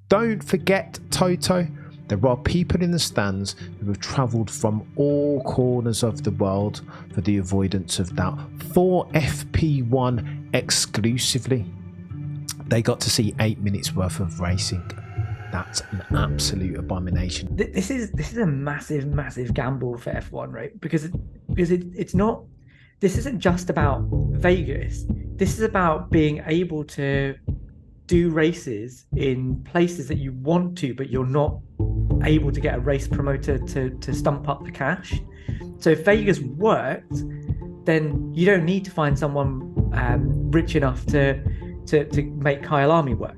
don't forget, Toto, there are people in the stands who have travelled from all corners of the world for the avoidance of doubt. For FP1 exclusively, they got to see 8 minutes worth of racing. That's an absolute abomination. This is a massive gamble for F1, right? Because it's not. This isn't just about Vegas. This is about being able to do races in places that you want to, but you're not able to get a race promoter to stump up the cash. So if Vegas worked, then you don't need to find someone rich enough to make Kyle Army work.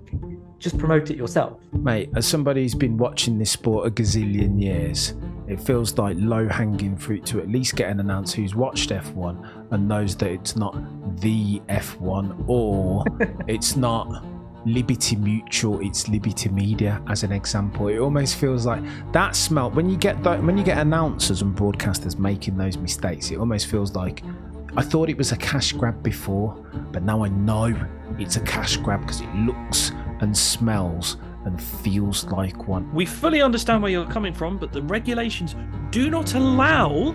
Just promote it yourself. Mate, as somebody who's been watching this sport a gazillion years, it feels like low-hanging fruit to at least get an announcer who's watched F1 and knows that it's not the F1 or it's not Liberty Mutual, it's Liberty Media, as an example. It almost feels like that smell when you get announcers and broadcasters making those mistakes. It almost feels like I thought it was a cash grab before, but now I know it's a cash grab because it looks and smells and feels like one. We fully understand where you're coming from, but the regulations do not allow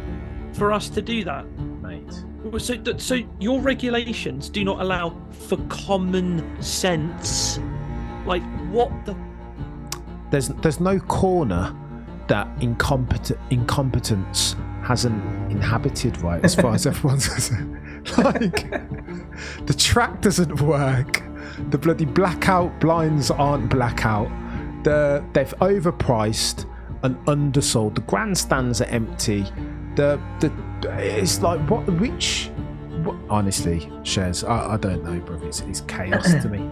for us to do that, mate. So your regulations do not allow for common sense. Like, what the? There's no corner that incompetence hasn't inhabited, right? As far as everyone's concerned. Like, the track doesn't work. The bloody blackout blinds aren't blackout. They've overpriced and undersold. The grandstands are empty. It's like what? Honestly, Shez, I don't know, bro. It's chaos to me.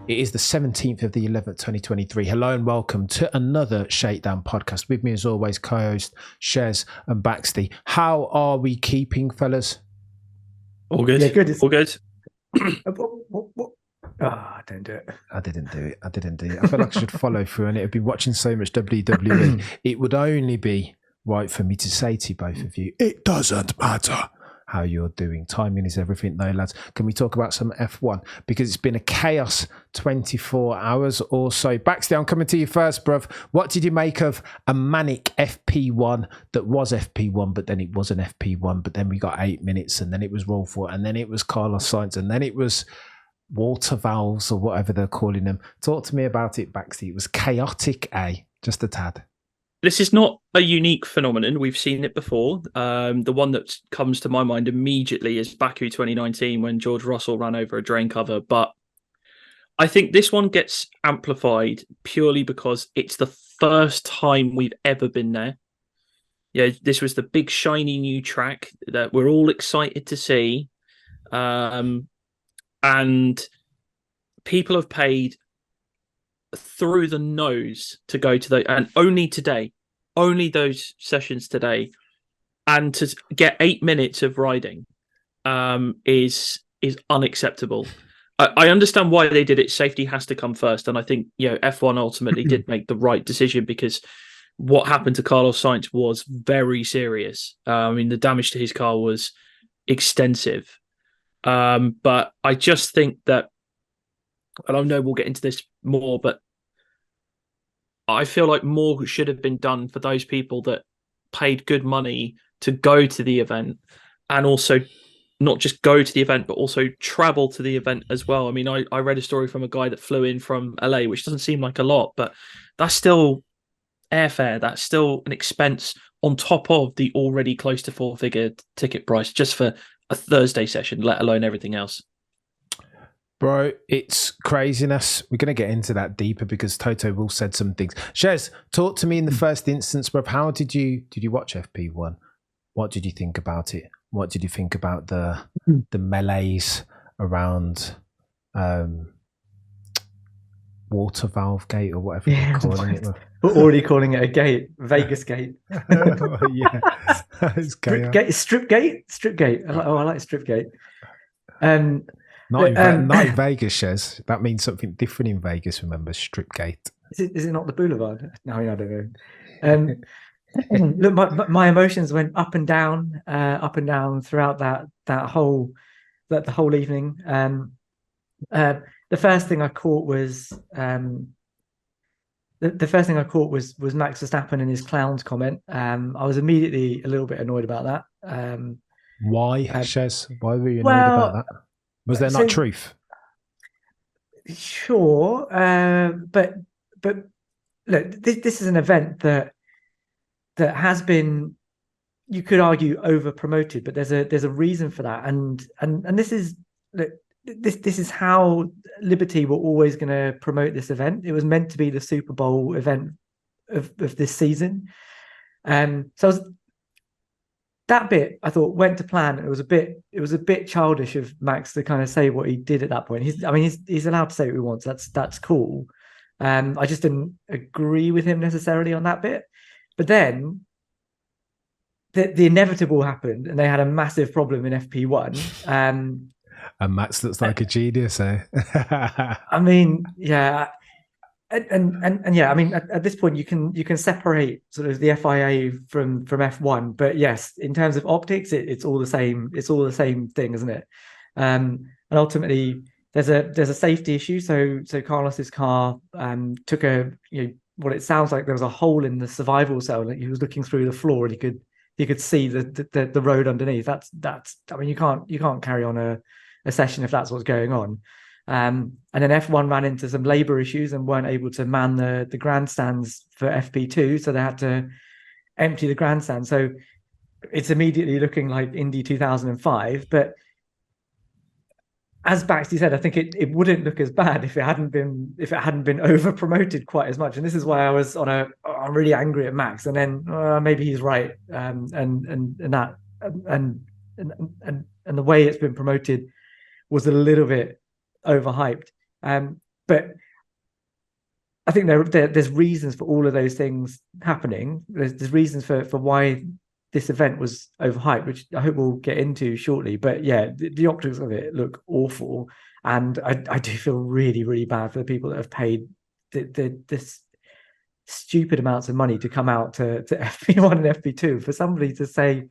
It is the 17th of the 11th, 2023. Hello and welcome to another Shakedown podcast. With me, as always, co-host Shez and Baxty. How are we keeping, fellas? All good. Yeah, good. All good. Don't do it. I didn't do it. I feel like I should follow through, and it would be watching so much WWE. It would only be right for me to say to both of you, it doesn't matter how you're doing. Timing is everything though, lads. Can we talk about some F1? Because it's been a chaos 24 hours or so. Baxter, I'm coming to you first, bruv. What did you make of a manic FP1 that was FP1, but then it wasn't FP1, but then we got 8 minutes, and then it was Wolff, and then it was Carlos Sainz, and then it was water valves or whatever they're calling them. Talk to me about it, Baxter. It was chaotic, just a tad. This is not a unique phenomenon. We've seen it before. The one that comes to my mind immediately is Baku 2019 when George Russell ran over a drain cover. But I think this one gets amplified purely because it's the first time we've ever been there. Yeah, this was the big shiny new track that we're all excited to see. And people have paid through the nose to go to those, and only those sessions today, and to get 8 minutes of riding is unacceptable. I understand why they did it. Safety has to come first, and I think F1 ultimately did make the right decision, because what happened to Carlos Sainz was very serious. I mean, the damage to his car was extensive, but I just think that, and I know we'll get into this more, but I feel like more should have been done for those people that paid good money to go to the event, and also not just go to the event, but also travel to the event as well. I mean, I read a story from a guy that flew in from LA, which doesn't seem like a lot, but that's still airfare. That's still an expense on top of the already close to four-figure ticket price just for a Thursday session, let alone everything else. Bro, it's craziness. We're going to get into that deeper because Toto Wolff said some things. Shez, talk to me in the first instance, bro. How did you watch FP1? What did you think about it? What did you think about the melees around water valve gate or whatever you're calling it? We're already calling it a gate, Vegas gate. Yeah, strip gate. I like strip gate. Not in Vegas, Shez. That means something different in Vegas. Remember, strip gate. Is it not the boulevard? No, I don't know. Look, my emotions went up and down throughout that whole the whole evening. The first thing I caught was the first thing I caught was Max Verstappen and his clowns comment. I was immediately a little bit annoyed about that. Why, Shez? Why were you annoyed well, about that? Was there so- not truth? Sure, but look, this is an event that has been, you could argue, over promoted, but there's a reason for that, and this is look, this is how Liberty were always going to promote this event. It was meant to be the Super Bowl event of this season, so that bit I thought went to plan. It was a bit childish of Max to kind of say what he did at that point. He's allowed to say what he wants. That's cool. I just didn't agree with him necessarily on that bit. But then the inevitable happened, and they had a massive problem in FP1. And Max looks like a genius, eh? I mean, yeah. And yeah, I mean, at this point, you can separate sort of the FIA from F1, but yes, in terms of optics, it's all the same. It's all the same thing, isn't it? And ultimately, there's a safety issue. So Carlos's car took what it sounds like there was a hole in the survival cell. Like he was looking through the floor, and he could see the road underneath. That's I mean, you can't carry on a session if that's what's going on. And then F1 ran into some labour issues and weren't able to man the grandstands for FP2, so they had to empty the grandstand. So it's immediately looking like Indy 2005. But as Baxty said, I think it wouldn't look as bad if it hadn't been over promoted quite as much. And this is why I was I'm really angry at Max. And then maybe he's right. And the way it's been promoted was a little bit overhyped, but I think there's reasons for all of those things happening. There's reasons for why this event was overhyped, which I hope we'll get into shortly. But yeah, the optics of it look awful, and I do feel really, really bad for the people that have paid this stupid amounts of money to come out to FP1 and FP2 for somebody to say,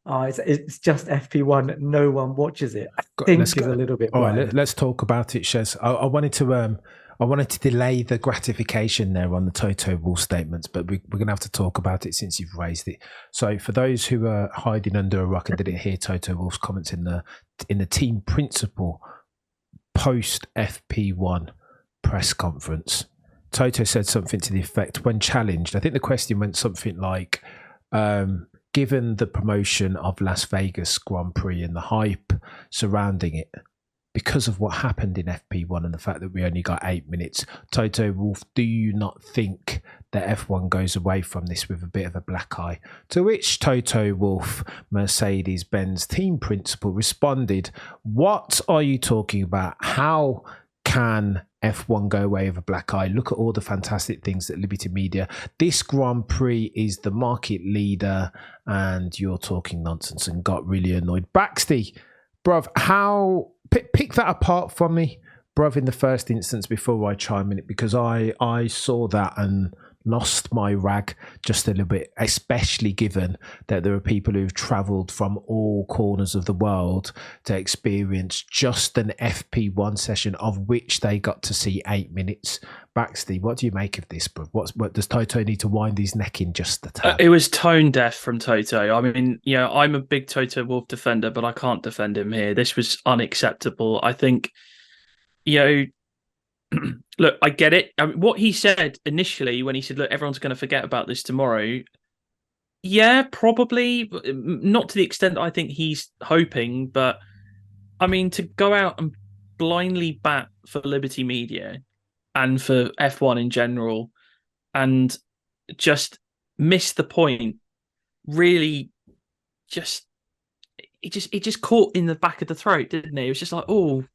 oh, it's just FP1. No one watches it. I think is a little bit. All right, let's talk about it, Shez. I wanted to delay the gratification there on the Toto Wolff statements, but we're going to have to talk about it since you've raised it. So, for those who are hiding under a rock and didn't hear Toto Wolff's comments in the team principal post FP1 press conference, Toto said something to the effect, when challenged, I think the question went something like, given the promotion of Las Vegas Grand Prix and the hype surrounding it, because of what happened in FP1 and the fact that we only got 8 minutes, Toto Wolff, do you not think that F1 goes away from this with a bit of a black eye? To which Toto Wolff, Mercedes-Benz team principal, responded, what are you talking about? How can F1 go away with a black eye? Look at all the fantastic things that Liberty Media, this Grand Prix is the market leader, and you're talking nonsense, and got really annoyed. Baxty, bruv, how pick that apart from me, bruv, in the first instance before I chime in it, because I saw that and lost my rag just a little bit, especially given that there are people who've travelled from all corners of the world to experience just an FP1 session, of which they got to see 8 minutes. Baxty, what do you make of this, bro? What does Toto need to wind his neck in just a tad? It was tone deaf from Toto. I mean, I'm a big Toto Wolff defender, but I can't defend him here. This was unacceptable. I think, look, I get it. I mean, what he said initially when he said, look, everyone's going to forget about this tomorrow. Yeah, probably not to the extent that I think he's hoping. But I mean, to go out and blindly bat for Liberty Media and for F1 in general and just miss the point, really it just caught in the back of the throat, didn't it? It was just like, oh,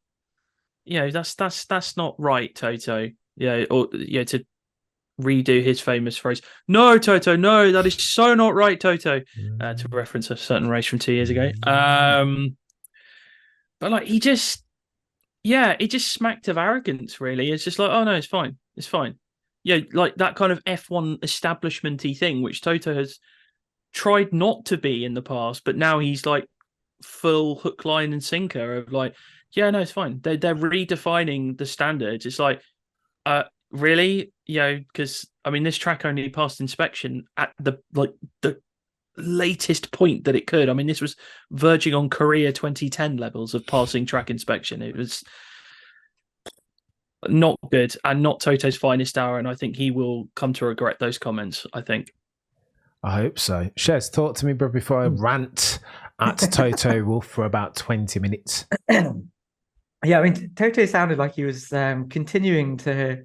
that's not right, Toto. To redo his famous phrase, no, Toto, no, that is so not right, Toto, to reference a certain race from 2 years ago. But like it just smacked of arrogance, really. It's just like, oh no, it's fine. Yeah, like that kind of F1 establishment-y thing, which Toto has tried not to be in the past, but now he's like full hook, line, and sinker of like, yeah, no, it's fine. They're redefining the standards. It's like, really, because I mean, this track only passed inspection at the latest point that it could. I mean, this was verging on Korea 2010 levels of passing track inspection. It was not good and not Toto's finest hour, and I think he will come to regret those comments. I hope so. Shez, talk to me, bro, before I rant at Toto Wolff for about 20 minutes. Yeah, I mean, Toto sounded like he was continuing to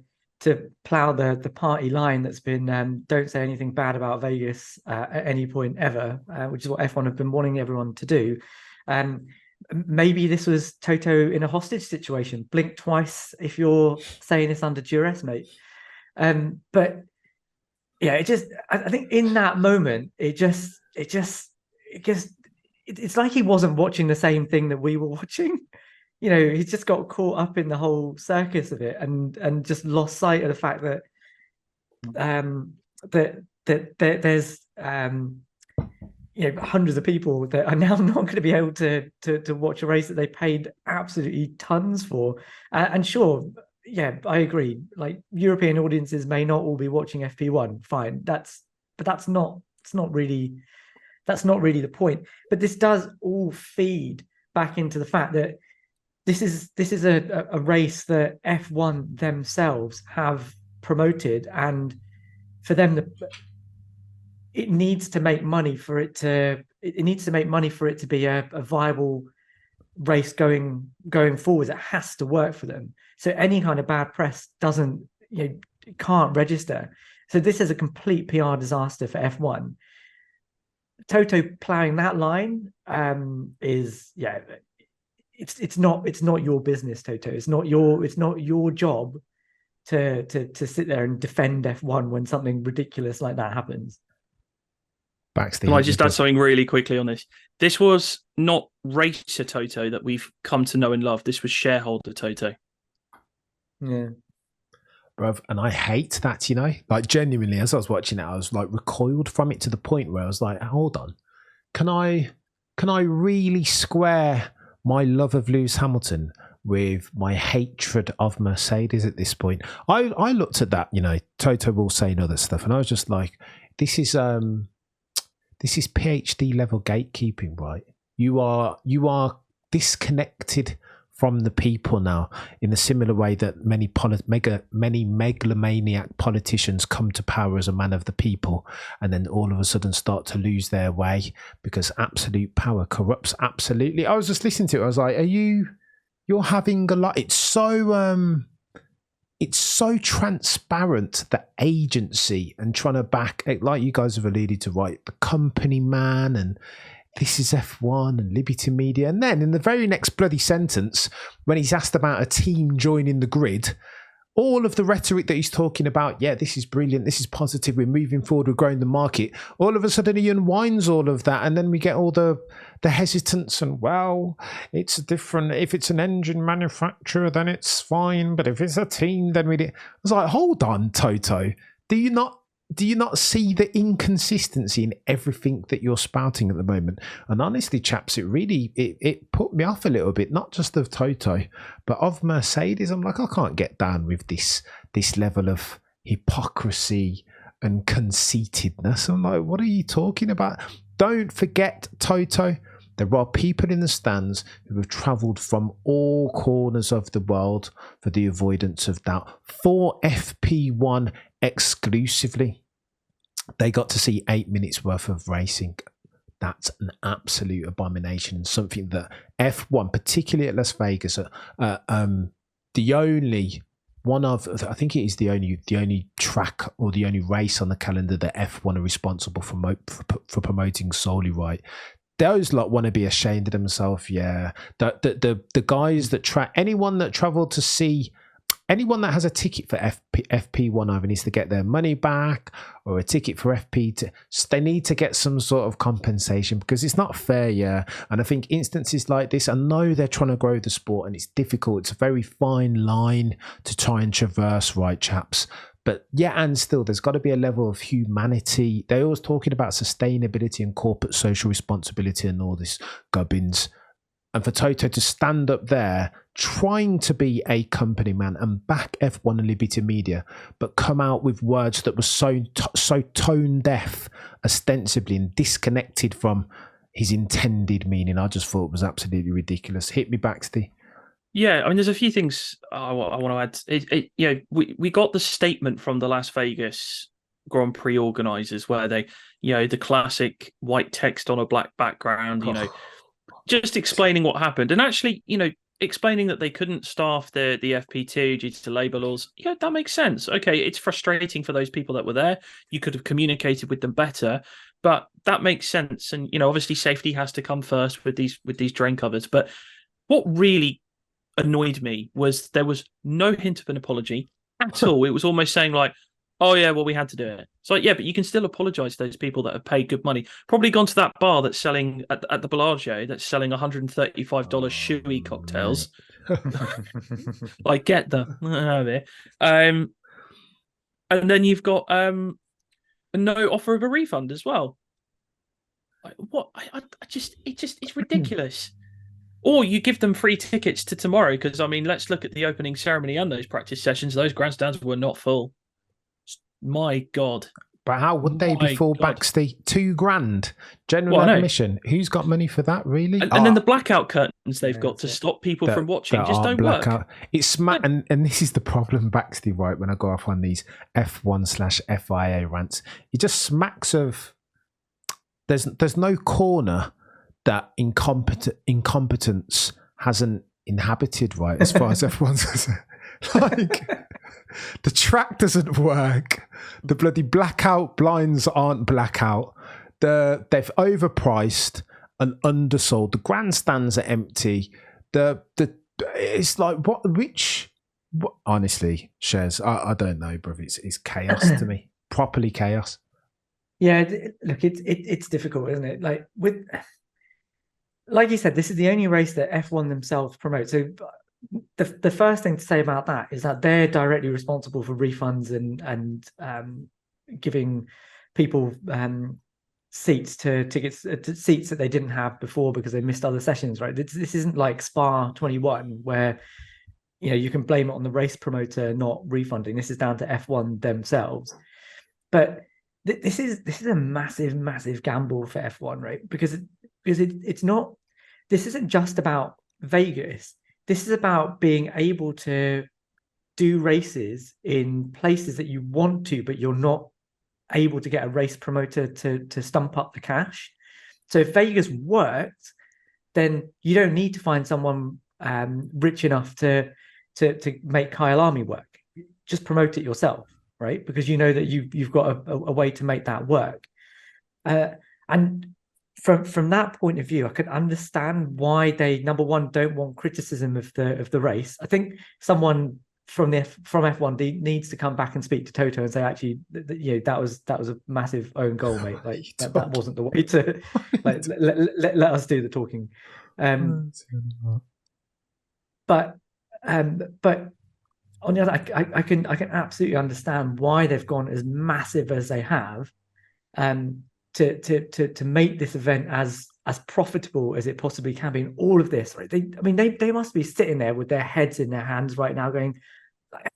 plough the party line that's been don't say anything bad about Vegas at any point ever, which is what F1 have been wanting everyone to do. Maybe this was Toto in a hostage situation. Blink twice if you're saying this under duress, mate. But yeah, I think in that moment, it's like he wasn't watching the same thing that we were watching. He's just got caught up in the whole circus of it and just lost sight of the fact that that there's hundreds of people that are now not going to be able to watch a race that they paid absolutely tons for. And sure, yeah, I agree. Like, European audiences may not all be watching FP1. Fine, that's not really the point. But this does all feed back into the fact that this is a race that F1 themselves have promoted, and for them it needs to make money for it to be a viable race going forward. It has to work for them. So any kind of bad press can't register. So this is a complete PR disaster for F1. Toto ploughing that line is it's not your business, Toto. It's not your job to sit there and defend F1 when something ridiculous like that happens. Baxty, can I just add something really quickly on this? This was not racer Toto that we've come to know and love. This was shareholder Toto. Yeah. Bruv, and I hate that, like, genuinely, as I was watching it, I was like recoiled from it to the point where I was like, hold on, can I really square my love of Lewis Hamilton with my hatred of Mercedes at this point? I looked at that, Toto Wolff saying other stuff, and I was just like, this is PhD level gatekeeping, right? You are disconnected from the people now, in a similar way that many megalomaniac politicians come to power as a man of the people, and then all of a sudden start to lose their way because absolute power corrupts absolutely. I was just listening to it. I was like, you're having a lot. It's so transparent, the agency, and trying to back, like you guys have alluded to, right, the company man, and this is F1 and Liberty Media. And then in the very next bloody sentence, when he's asked about a team joining the grid, all of the rhetoric that he's talking about, yeah, this is brilliant, this is positive, we're moving forward, we're growing the market, all of a sudden he unwinds all of that, and then we get all the hesitance and, well, it's different. If it's an engine manufacturer, then it's fine, but if it's a team, then I was like, hold on, Toto, do you not see the inconsistency in everything that you're spouting at the moment? And honestly, chaps, it put me off a little bit, not just of Toto, but of Mercedes. I'm like, I can't get down with this level of hypocrisy and conceitedness. I'm like, what are you talking about? Don't forget, Toto, there are people in the stands who have travelled from all corners of the world for the avoidance of doubt, for FP1 exclusively. They got to see 8 minutes worth of racing. That's an absolute abomination, and something that F1, particularly at Las Vegas, the only one of, I think it is the only track or the only race on the calendar that F1 are responsible for promoting solely, right? Those lot want to be ashamed of themselves. Yeah, the guys that anyone that travelled to see. Anyone that has a ticket for FP1 either needs to get their money back, or a ticket for FP2. They need to get some sort of compensation, because it's not fair, yeah. And I think instances like this, I know they're trying to grow the sport and it's difficult. It's a very fine line to try and traverse, right, chaps? But yeah, and still, there's got to be a level of humanity. They're always talking about sustainability and corporate social responsibility and all this gubbins. And for Toto to stand up there, trying to be a company man and back F1 and Liberty Media, but come out with words that were so tone deaf, ostensibly, and disconnected from his intended meaning, I just thought was absolutely ridiculous. Hit me, Baxty. Yeah, I mean, there's a few things I want to add. We got the statement from the Las Vegas Grand Prix organizers where they, the classic white text on a black background, just explaining what happened, and actually, explaining that they couldn't staff the FP2 due to labor laws. Yeah, that makes sense. Okay, it's frustrating for those people that were there. You could have communicated with them better, but that makes sense. And obviously, safety has to come first with these drain covers. But what really annoyed me was there was no hint of an apology at all. It was almost saying like, oh yeah, well, we had to do it. It's like, yeah, but you can still apologize to those people that have paid good money. Probably gone to that bar that's selling at the Bellagio that's selling $135 shoey cocktails. Like, get them out of here. And then you've got no offer of a refund as well. Like, what? It's ridiculous. Or you give them free tickets to tomorrow because, I mean, let's look at the opening ceremony and those practice sessions. Those grandstands were not full. My God. But how would they be full, Baxty? $2,000 general admission. Who's got money for that, really? And then the blackout curtains they've got to stop people from watching just don't work. It's and this is the problem, Baxty, right? When I go off on these F1/FIA rants, it just smacks of there's no corner that incompetence hasn't inhabited, right? As far as everyone's concerned. Like, the track doesn't work. The bloody blackout blinds aren't blackout. They've overpriced and undersold. The grandstands are empty. It's like honestly, Shez, I don't know, bro. It's chaos to me. Properly chaos. Yeah, look, it's difficult, isn't it? Like you said, this is the only race that F1 themselves promote. So the first thing to say about that is that they're directly responsible for refunds and giving people seats to tickets to seats that they didn't have before because they missed other sessions, right? This isn't like Spa 21 where you can blame it on the race promoter not refunding. This is down to F1 themselves. But this is a massive gamble for F1, right? Because it's not. This isn't just about Vegas. This is about being able to do races in places that you want to, but you're not able to get a race promoter to stump up the cash. So if Vegas worked, then you don't need to find someone rich enough to make Kyle Army work. Just promote it yourself, right? Because you know that you've got a way to make that work. And from that point of view, I can understand why they, number one, don't want criticism of the race. I think someone from F1 needs to come back and speak to Toto and say, actually, that was a massive own goal, mate. Like that wasn't the way to let us do the talking. But on the other, I can absolutely understand why they've gone as massive as they have, to make this event as profitable as it possibly can be. And all of this, right? They must be sitting there with their heads in their hands right now, going,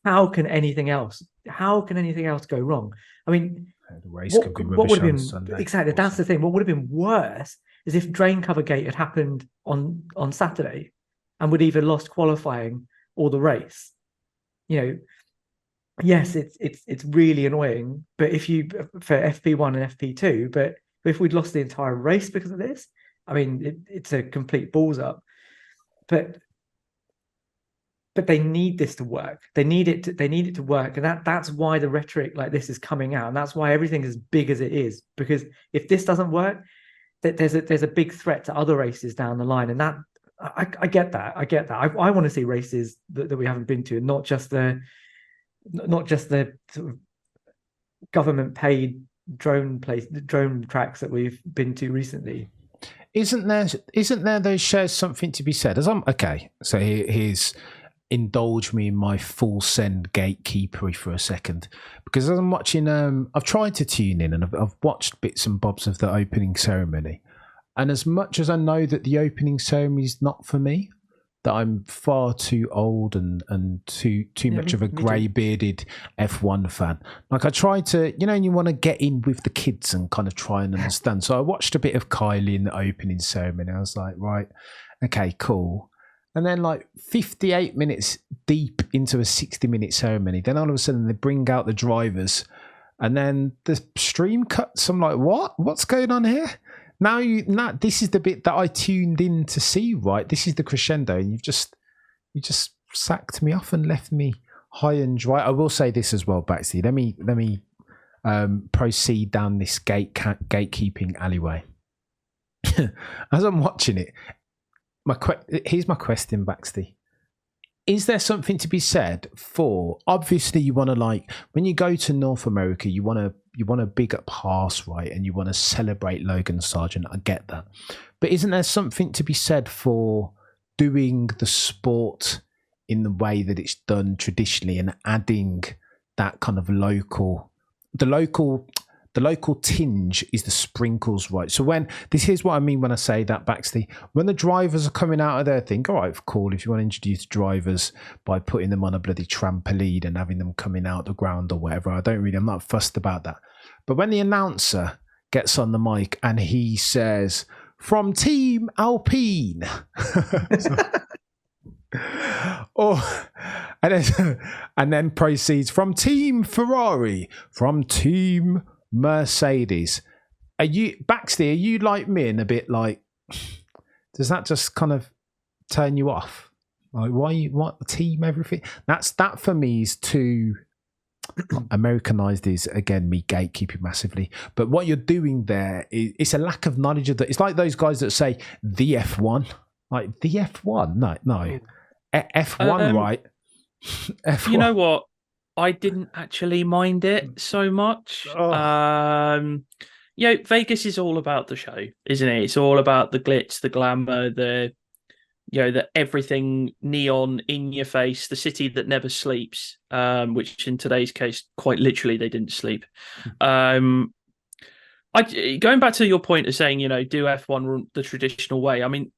"How can anything else go wrong?" I mean, the race could be rubbish would have been Sunday, exactly? That's the thing. What would have been worse is if Drain Cover Gate had happened on Saturday, and would either lost qualifying or the race. Yes, it's really annoying. But if you for FP1 and FP2, but if we'd lost the entire race because of this, I mean, it's a complete balls up. But they need this to work. They need it to work, and that's why the rhetoric like this is coming out, and that's why everything is as big as it is. Because if this doesn't work, there's a big threat to other races down the line, and that I get that. I want to see races that we haven't been to, and not just the sort of government paid drone tracks that we've been to recently. Isn't there those shares something to be said? So here's indulge me in my full send gatekeepery for a second, because as I'm watching, I've tried to tune in and I've watched bits and bobs of the opening ceremony, and as much as I know that the opening ceremony is not for me, that I'm far too old and too much of a grey bearded F1 fan. Like I tried to, and you want to get in with the kids and kind of try and understand. So I watched a bit of Kylie in the opening ceremony. I was like, right, okay, cool. And then like 58 minutes deep into a 60-minute ceremony, then all of a sudden they bring out the drivers, and then the stream cuts. I'm like, what's going on here? Now this is the bit that I tuned in to see, right? This is the crescendo, and you just sacked me off and left me high and dry. I will say this as well, Baxty. Let me proceed down this gatekeeping alleyway. As I'm watching it, here's my question, Baxty. Is there something to be said for, obviously you want to, like, when you go to North America, you want to big up Haas, right? And you want to celebrate Logan Sargent. I get that. But isn't there something to be said for doing the sport in the way that it's done traditionally and adding that kind of local tinge is the sprinkles, right? So here's what I mean when I say that, Baxty. When the drivers are coming out of their thing, all right, cool. If you want to introduce drivers by putting them on a bloody trampoline and having them coming out the ground or whatever, I'm not fussed about that. But when the announcer gets on the mic and he says, "From Team Alpine," and then proceeds, "From Team Ferrari, from Team Mercedes." Baxter, are you like me and a bit like, does that just kind of turn you off? Like, what team, everything? That for me is too Americanized. Is again me gatekeeping massively. But what you're doing there is it's a lack of knowledge of that. It's like those guys that say the F1, like the F1. No, F1, right? F1. You know what? I didn't actually mind it so much. Vegas is all about the show, isn't it? It's all about the glitz, the glamour, the everything neon in your face, the city that never sleeps, which in today's case, quite literally, they didn't sleep. Going back to your point of saying, do F1 the traditional way? I mean,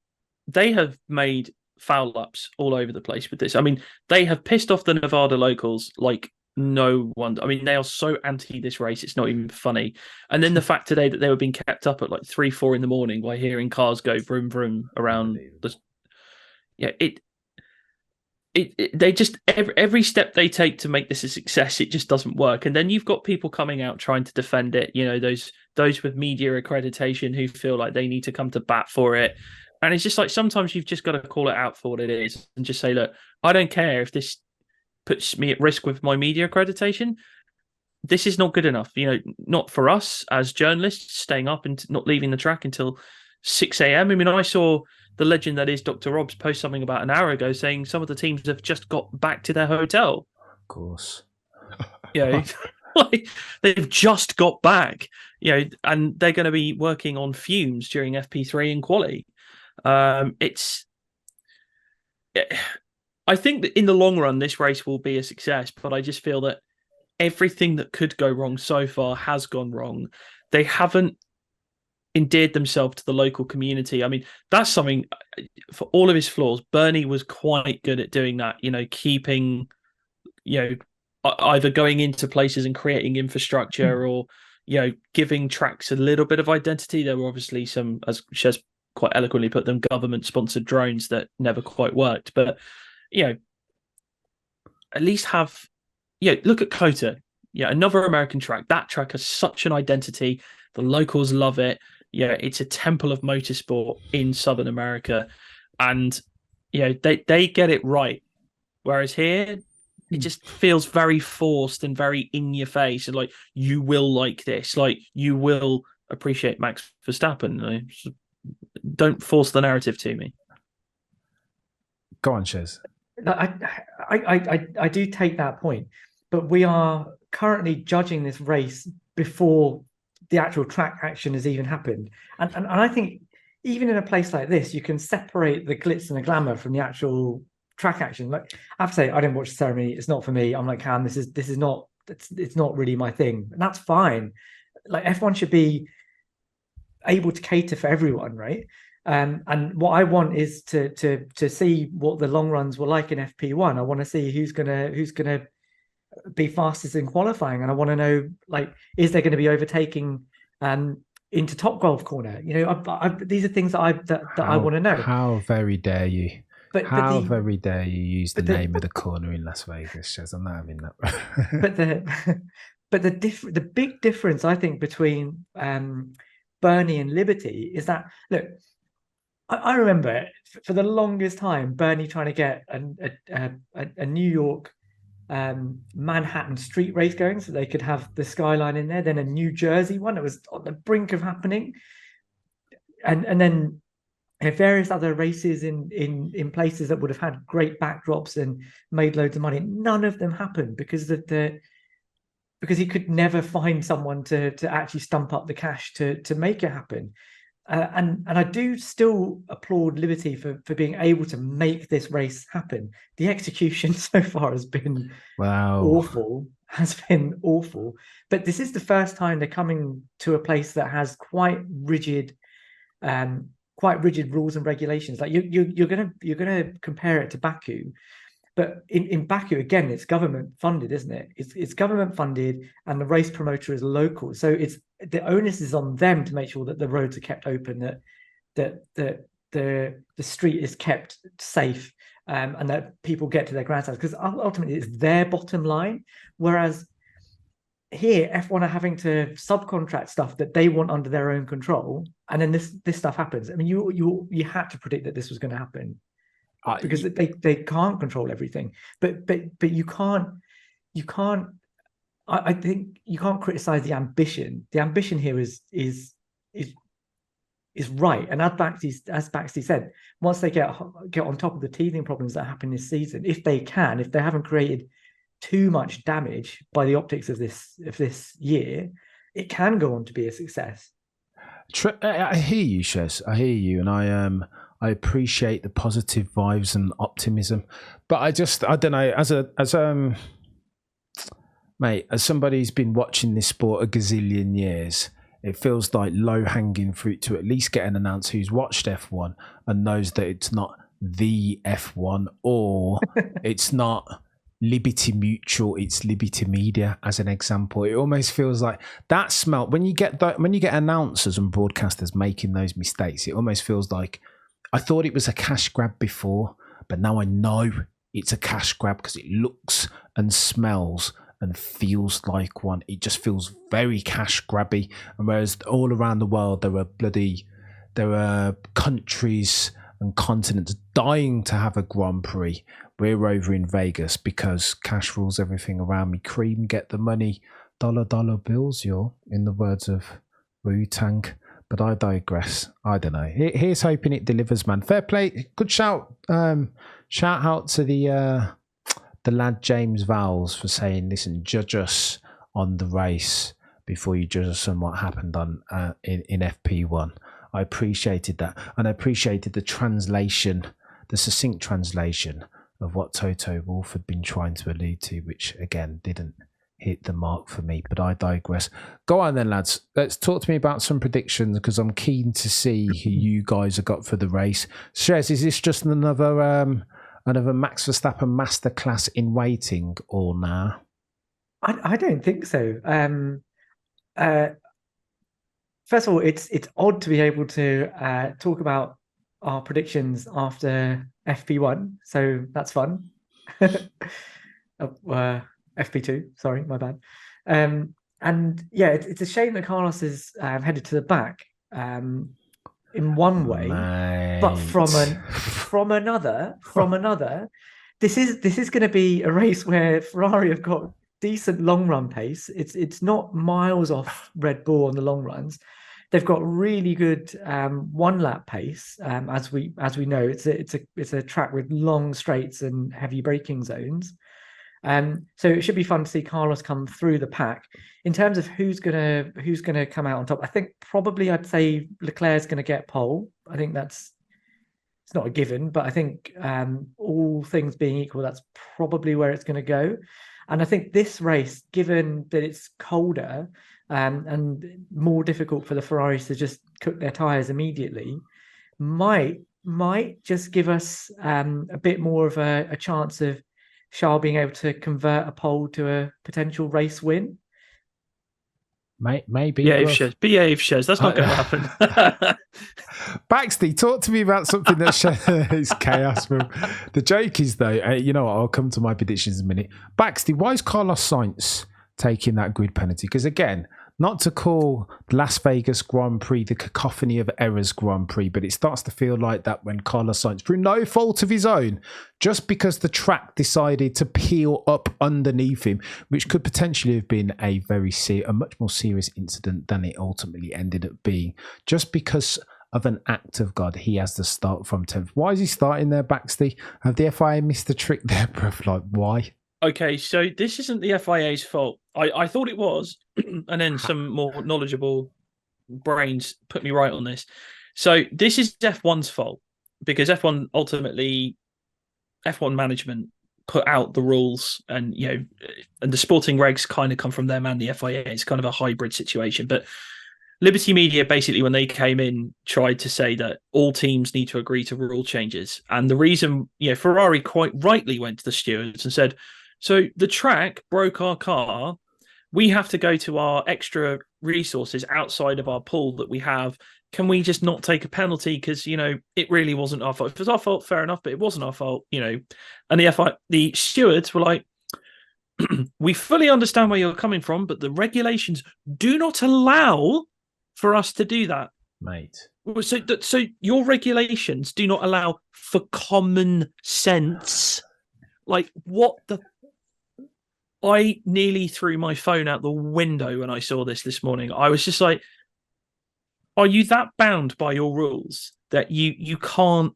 they have made foul ups all over the place with this. I mean, they have pissed off the Nevada locals like no one. I mean, they are so anti this race, it's not even funny. And then the fact today that they were being kept up at like 3-4 in the morning by hearing cars go vroom vroom around the they just every step they take to make this a success, it just doesn't work. And then you've got people coming out trying to defend it, those with media accreditation who feel like they need to come to bat for it. And it's just like, sometimes you've just got to call it out for what it is and just say, look, I don't care if this puts me at risk with my media accreditation. This is not good enough. Not for us as journalists staying up and not leaving the track until 6 a.m. I mean, I saw the legend that is Dr. Robs post something about an hour ago saying some of the teams have just got back to their hotel. Of course. Like they've just got back, and they're going to be working on fumes during FP3 and quali. I think that in the long run, this race will be a success, but I just feel that everything that could go wrong so far has gone wrong. They haven't endeared themselves to the local community. I mean, that's something, for all of his flaws, Bernie was quite good at doing that, keeping, either going into places and creating infrastructure or, giving tracks a little bit of identity. There were obviously some, as Shez quite eloquently put them, government-sponsored drones that never quite worked. But, at least have, look at COTA. Another American track. That track has such an identity. The locals love it. It's a temple of motorsport in Southern America. And, they get it right. Whereas here, it just feels very forced and very in your face. And like, you will like this. Like, you will appreciate Max Verstappen. Don't force the narrative to me. Go on, Shez. I do take that point, but we are currently judging this race before the actual track action has even happened. And I think even in a place like this, you can separate the glitz and the glamour from the actual track action. Like I have to say, I didn't watch the ceremony. It's not for me. I'm like, Cam, this is not. It's not really my thing, and that's fine. Like F1 should be able to cater for everyone, right? And what I want is to see what the long runs were like in FP1. I want to see who's gonna be fastest in qualifying, and I want to know, like, is there going to be overtaking into Top Golf corner? You know, these are things that I want to know. How very dare you? How very dare you use the name of the corner in Las Vegas, Shez? I'm not having that. but the big difference I think between Bernie and Liberty is that, look, I remember for the longest time Bernie trying to get a New York Manhattan street race going so they could have the skyline in there, then a New Jersey one that was on the brink of happening, and then various other races in places that would have had great backdrops and made loads of money. None of them happened because he could never find someone to actually stump up the cash to make it happen. And I do still applaud Liberty for being able to make this race happen. The execution so far has been awful. But this is the first time they're coming to a place that has quite rigid rules and regulations. Like you're gonna compare it to Baku, but in Baku again, it's government funded, isn't it? It's government funded, and the race promoter is local, so it's the onus is on them to make sure that the roads are kept open, that the street is kept safe, and that people get to their grandstands, because ultimately it's their bottom line. Whereas here, F1 are having to subcontract stuff that they want under their own control, and then this stuff happens. I mean, you had to predict that this was going to happen, because they can't control everything. But you can't. I think you can't criticize the ambition. The ambition here is right. And as Baxty said, once they get on top of the teething problems that happen this season, if they haven't created too much damage by the optics of this year, it can go on to be a success. I hear you, Shez. I hear you, and I appreciate the positive vibes and optimism. But I don't know, as somebody who's been watching this sport a gazillion years, it feels like low-hanging fruit to at least get an announcer who's watched F1 and knows that it's not the F1, or it's not Liberty Mutual, it's Liberty Media, as an example. It almost feels like that smell when you get announcers and broadcasters making those mistakes. It almost feels like, I thought it was a cash grab before, but now I know it's a cash grab because it looks and smells and feels like one. It just feels very cash grabby. And whereas all around the world there are countries and continents dying to have a Grand Prix, we're over in Vegas because cash rules everything around me. Cream, get the money, dollar bills, you're, in the words of Wu-Tang. But I digress. I don't know. Here's hoping it delivers, man. Fair play. Good shout. Shout out to the lad James Vowles for saying, listen, judge us on the race before you judge us on what happened on in FP1. I appreciated that. And I appreciated the translation, the succinct translation of what Toto Wolff had been trying to allude to, which again didn't hit the mark for me. But I digress. Go on then, lads. Let's talk to me about some predictions, because I'm keen to see who you guys have got for the race. Shez, is this just another Max Verstappen masterclass in waiting, or nah? I don't think so. First of all, it's odd to be able to talk about our predictions after FP1, so that's fun. FP2, sorry, my bad. And yeah, it's a shame that Carlos is headed to the back in one way, but from another, this is going to be a race where Ferrari have got decent long run pace. It's not miles off Red Bull on the long runs. They've got really good one lap pace, as we know. It's a track with long straights and heavy braking zones. So it should be fun to see Carlos come through the pack. In terms of who's gonna come out on top, I think probably I'd say Leclerc's gonna get pole. I think that's it's not a given, but I think all things being equal, that's probably where it's going to go. And I think this race, given that it's colder and more difficult for the Ferraris to just cook their tyres immediately, might just give us a bit more of a chance of Charles being able to convert a pole to a potential race win. Maybe. Behave, Shez. That's not going to happen. Baxty, talk to me about something that is chaos. Well, the joke is, though, you know what? I'll come to my predictions in a minute. Baxty, why is Carlos Sainz taking that grid penalty? Because again, not to call Las Vegas Grand Prix the cacophony of errors Grand Prix, but it starts to feel like that when Carlos Sainz, through no fault of his own, just because the track decided to peel up underneath him, which could potentially have been a much more serious incident than it ultimately ended up being, just because of an act of God, he has to start from 10th. Why is he starting there, Baxty? Have the FIA missed a trick there, bruv? Like, why? Okay, so this isn't the FIA's fault. I thought it was, and then some more knowledgeable brains put me right on this. So this is F1's fault, because F1 management put out the rules, and and the sporting regs kind of come from them and the FIA. It's kind of a hybrid situation. But Liberty Media, basically, when they came in, tried to say that all teams need to agree to rule changes. And the reason, Ferrari quite rightly went to the stewards and said, so the track broke our car. We have to go to our extra resources outside of our pool that we have. Can we just not take a penalty? Because, it really wasn't our fault. If it was our fault, fair enough, but it wasn't our fault, And the stewards were like, we fully understand where you're coming from, but the regulations do not allow for us to do that. Mate. So your regulations do not allow for common sense. Like, what the... I nearly threw my phone out the window when I saw this morning. I was just like, are you that bound by your rules that you can't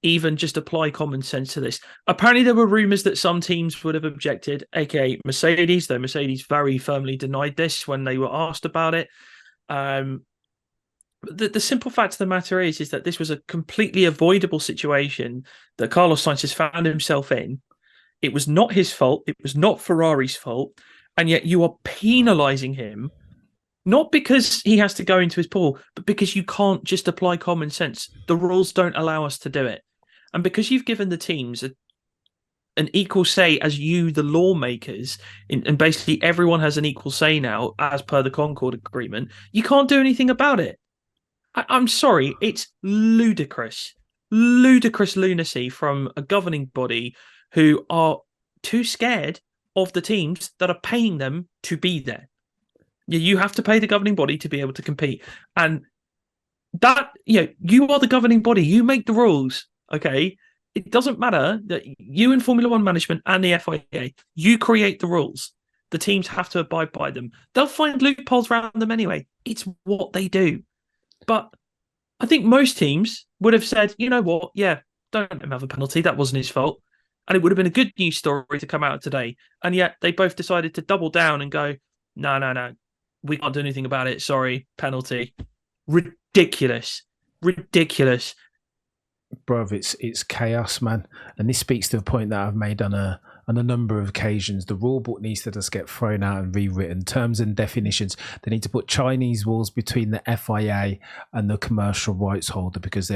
even just apply common sense to this? Apparently there were rumours that some teams would have objected, aka Mercedes, though Mercedes very firmly denied this when they were asked about it. The simple fact of the matter is that this was a completely avoidable situation that Carlos Sainz has found himself in. It was not his fault. It was not Ferrari's fault. And yet you are penalising him, not because he has to go into his pool, but because you can't just apply common sense. The rules don't allow us to do it. And because you've given the teams an equal say as you, the lawmakers, and basically everyone has an equal say now as per the Concord Agreement, you can't do anything about it. I'm sorry. It's ludicrous lunacy from a governing body who are too scared of the teams that are paying them to be there. You have to pay the governing body to be able to compete. And that, you are the governing body. You make the rules, okay? It doesn't matter that you in Formula One management and the FIA, you create the rules. The teams have to abide by them. They'll find loopholes around them anyway. It's what they do. But I think most teams would have said, you know what? Yeah, don't let him have a penalty. That wasn't his fault. And it would have been a good news story to come out today. And yet they both decided to double down and go, no. We can't do anything about it. Sorry, penalty. Ridiculous. Bruv, it's chaos, man. And this speaks to a point that I've made on a number of occasions. The rule book needs to just get thrown out and rewritten. Terms and definitions. They need to put Chinese walls between the FIA and the commercial rights holder, because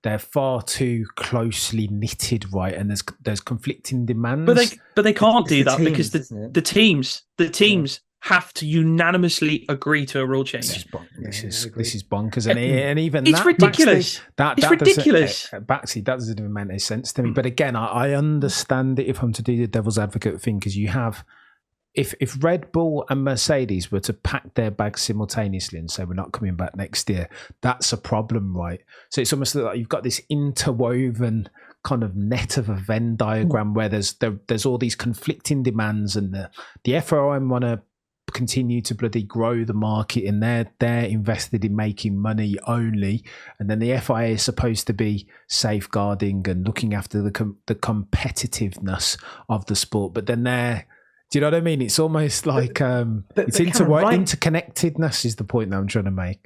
they're far too closely knitted, right? And there's conflicting demands. But they can't do that teams, because the teams have to unanimously agree to a rule change. This is bonkers, and even it's ridiculous. It's ridiculous. Baxty, that doesn't even make any sense to me. But again, I understand it if I'm to do the devil's advocate thing, because you have, if Red Bull and Mercedes were to pack their bags simultaneously and say we're not coming back next year, that's a problem, right? So it's almost like you've got this interwoven kind of net of a Venn diagram where there's all these conflicting demands, and the FOM want to continue to bloody grow the market, and they're invested in making money only, and then the FIA is supposed to be safeguarding and looking after the competitiveness of the sport, but then do you know what I mean? It's almost like it's interconnectedness is the point that I'm trying to make.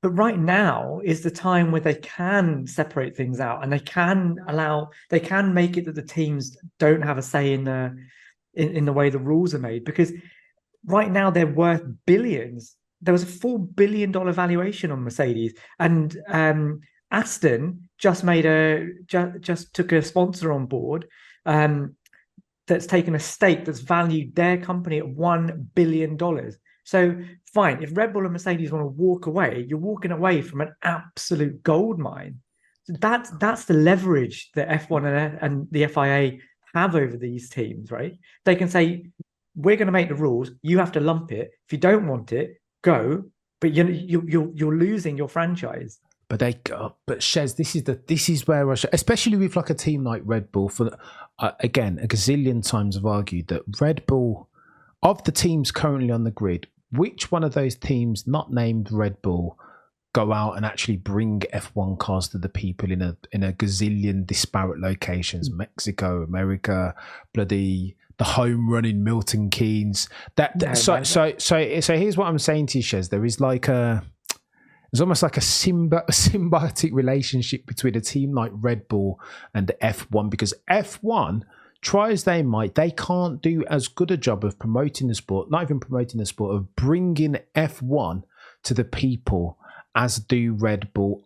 But right now is the time where they can separate things out, and they can make it that the teams don't have a say in the way the rules are made, because right now they're worth billions. There was a $4 billion valuation on Mercedes, and Aston just took a sponsor on board that's taken a stake that's valued their company at $1 billion. So fine, if Red Bull and Mercedes want to walk away, you're walking away from an absolute gold mine. So that's the leverage that F1 and the FIA have over these teams, right? They can say, we're going to make the rules. You have to lump it. If you don't want it, go. But you're losing your franchise. But Shez, this is where especially with like a team like Red Bull, for again a gazillion times I've argued that Red Bull, of the teams currently on the grid, which one of those teams not named Red Bull go out and actually bring F1 cars to the people in a gazillion disparate locations? Mexico, America, bloody the home run in Milton Keynes. So here's what I'm saying to you, Shez. There's almost like a symbiotic relationship between a team like Red Bull and F1, because F1, try as they might, they can't do as good a job of promoting the sport, not even promoting the sport, of bringing F1 to the people as do Red Bull.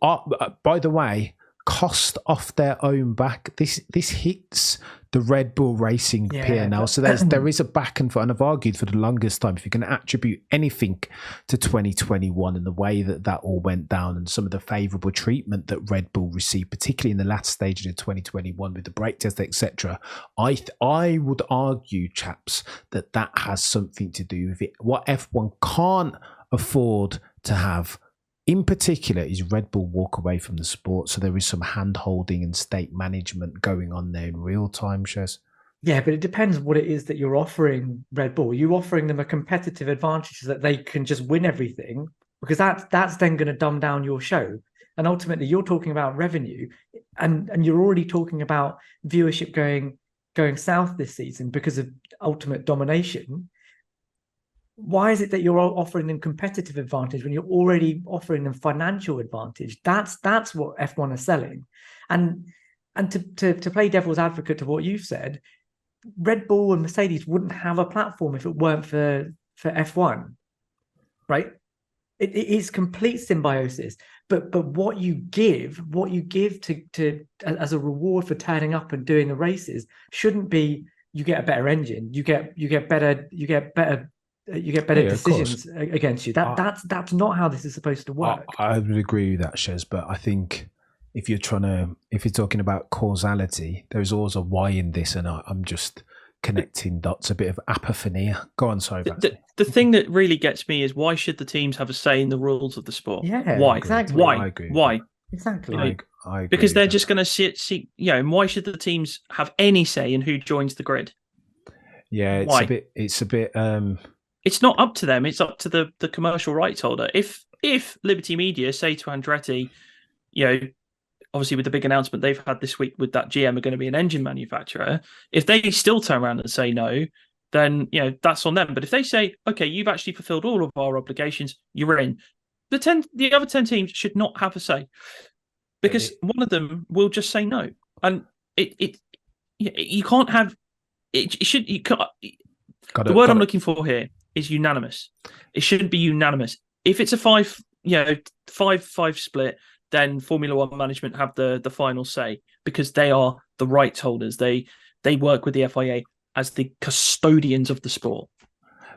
By the way, cost off their own back. This hits the Red Bull Racing P&L. So there is a back and forth, and I've argued for the longest time, if you can attribute anything to 2021 and the way that all went down and some of the favourable treatment that Red Bull received, particularly in the last stage of 2021 with the brake test, etc., I would argue, chaps, that has something to do with it. What F1 can't afford to have in particular is Red Bull walk away from the sport. So there is some hand-holding and state management going on there in real time, Shez. Yeah, but it depends what it is that you're offering Red Bull. Are you offering them a competitive advantage so that they can just win everything? Because that's then going to dumb down your show. And ultimately, you're talking about revenue, and you're already talking about viewership going south this season because of ultimate domination. Why is it that you're offering them competitive advantage when you're already offering them financial advantage? That's what F1 are selling. And to play devil's advocate to what you've said, Red Bull and Mercedes wouldn't have a platform if it weren't for F1, right? It is complete symbiosis. But what you give to as a reward for turning up and doing the races shouldn't be you get a better engine, you get better decisions against you. That's not how this is supposed to work. I would agree with that, Shez, but I think if you're talking about causality, there's always a why in this, and I'm just connecting dots, a bit of apophenia. Go on, sorry. The thing that really gets me is, why should the teams have a say in the rules of the sport? Yeah, why? Exactly. Why? Why? Exactly. I agree because they're just going to see, and why should the teams have any say in who joins the grid? Yeah, it's a bit. It's not up to them. It's up to the commercial rights holder. If Liberty Media say to Andretti, obviously with the big announcement they've had this week with that GM are going to be an engine manufacturer, if they still turn around and say no, then that's on them. But if they say, okay, you've actually fulfilled all of our obligations, you're in, the other 10 teams should not have a say, because one of them will just say no, and you can't have it. The word I'm looking for here is unanimous. It shouldn't be unanimous. If it's a 5-5 split, then Formula One management have the final say, because they are the rights holders. They work with the FIA as the custodians of the sport.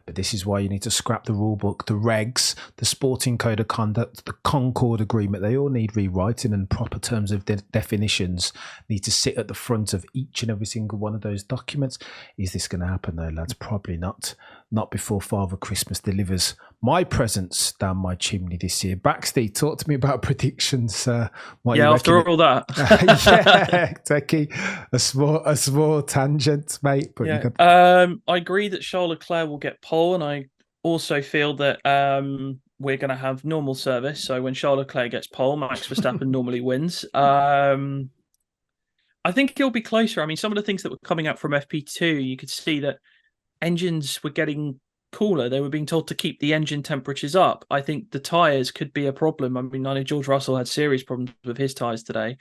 But this is why you need to scrap the rule book, the regs, the sporting code of conduct, the Concord Agreement. They all need rewriting, and proper terms of definitions need to sit at the front of each and every single one of those documents. Is this going to happen though, lads? Probably not. Not before Father Christmas delivers my presents down my chimney this year. Baxty, talk to me about predictions. After all that. Yeah, Techie, a small tangent, mate. But I agree that Charles Leclerc will get pole, and I also feel that we're going to have normal service. So when Charles Leclerc gets pole, Max Verstappen normally wins. I think it'll be closer. I mean, some of the things that were coming out from FP2, you could see that engines were getting cooler. They were being told to keep the engine temperatures up. I think the tyres could be a problem. I mean, I know George Russell had serious problems with his tyres today.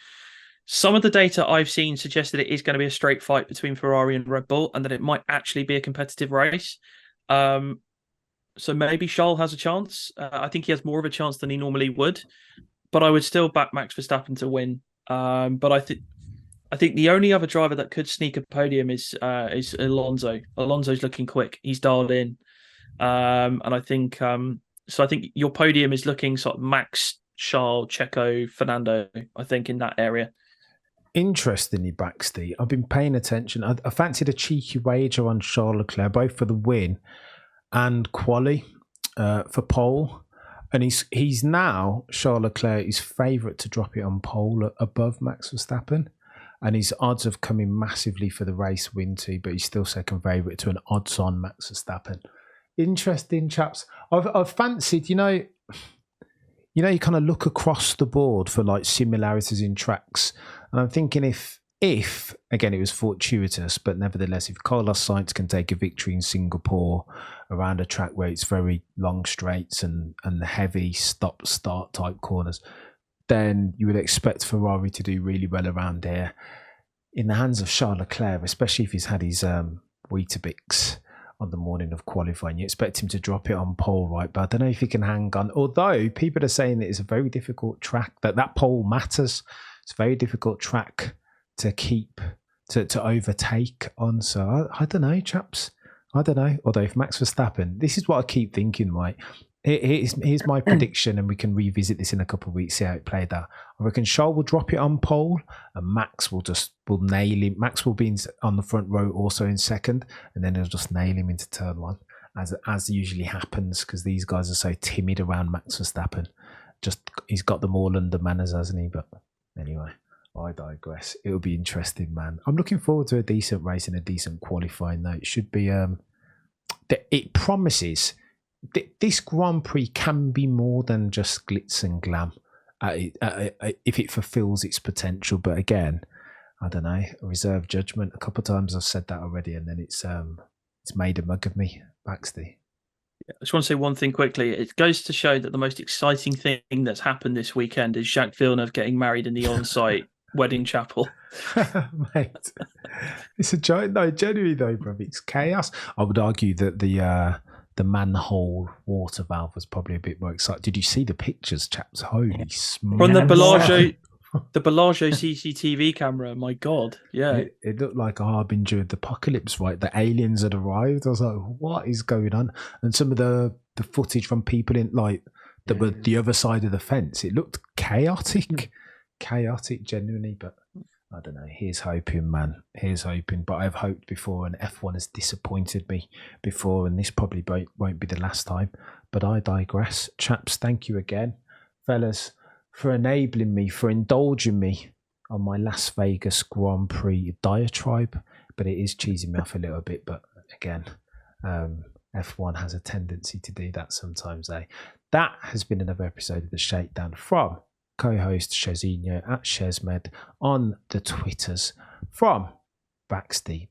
Some of the data I've seen suggests that it is going to be a straight fight between Ferrari and Red Bull, and that it might actually be a competitive race. So maybe Charles has a chance. I think he has more of a chance than he normally would, but I would still back Max Verstappen to win. But I think the only other driver that could sneak a podium is Alonso. Alonso's looking quick. He's dialed in, and I think so. I think your podium is looking sort of Max, Charles, Checo, Fernando. I think in that area. Interestingly, Baxty, I've been paying attention. I fancied a cheeky wager on Charles Leclerc, both for the win and quali for pole. And he's now, Charles Leclerc is favourite to drop it on pole above Max Verstappen. And his odds have come in massively for the race win too, but he's still second favourite to an odds-on Max Verstappen. Interesting, chaps. I've fancied, you kind of look across the board for like similarities in tracks. And I'm thinking if again, it was fortuitous, but nevertheless, if Carlos Sainz can take a victory in Singapore around a track where it's very long straights and heavy stop-start type corners, then you would expect Ferrari to do really well around here. In the hands of Charles Leclerc, especially if he's had his Weetabix on the morning of qualifying, you expect him to drop it on pole, right? But I don't know if he can hang on. Although people are saying that it's a very difficult track, that pole matters. It's a very difficult track to keep, to overtake on. So I don't know, chaps. I don't know. Although if Max Verstappen, this is what I keep thinking, right? Here's my prediction, and we can revisit this in a couple of weeks, see how it played out. I reckon Charles will drop it on pole, and Max will nail him. Max will be on the front row also in second, and then he'll just nail him into turn one, as usually happens, because these guys are so timid around Max Verstappen. He's got them all under manners, hasn't he? But anyway, I digress. It'll be interesting, man. I'm looking forward to a decent race and a decent qualifying, though. It should be. It promises. This Grand Prix can be more than just glitz and glam if it fulfills its potential. But again, I don't know, reserve judgment. A couple of times I've said that already, and then it's made a mug of me, Baxty. I just want to say one thing quickly. It goes to show that the most exciting thing that's happened this weekend is Jacques Villeneuve getting married in the on-site wedding chapel. Mate, it's a joke. No, genuinely though, bro, it's chaos. I would argue that the manhole water valve was probably a bit more exciting. Did you see the pictures, chaps? Holy smokes. From the Bellagio CCTV camera, my God. Yeah. It looked like a harbinger of the apocalypse, right? The aliens had arrived. I was like, what is going on? And some of the footage from people in that were the other side of the fence, it looked chaotic. Chaotic, genuinely, but I don't know. Here's hoping, man. Here's hoping. But I've hoped before, and F1 has disappointed me before, and this probably won't be the last time. But I digress. Chaps, thank you again, fellas, for enabling me, for indulging me on my Las Vegas Grand Prix diatribe. But it is cheesing me off a little bit. But again, F1 has a tendency to do that sometimes, eh? That has been another episode of the Shakedown from co-host Shezinho at Shezmed on the Twitters, from Baxty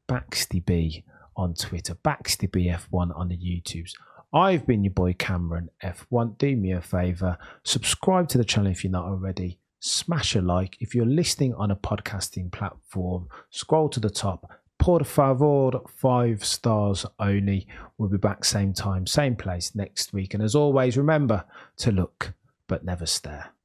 B on Twitter, Baxty BF1 on the YouTubes. I've been your boy Cameron F1. Do me a favour, subscribe to the channel if you're not already, smash a like. If you're listening on a podcasting platform, scroll to the top, por favor, 5 stars only. We'll be back same time, same place next week, and as always, remember to look but never stare.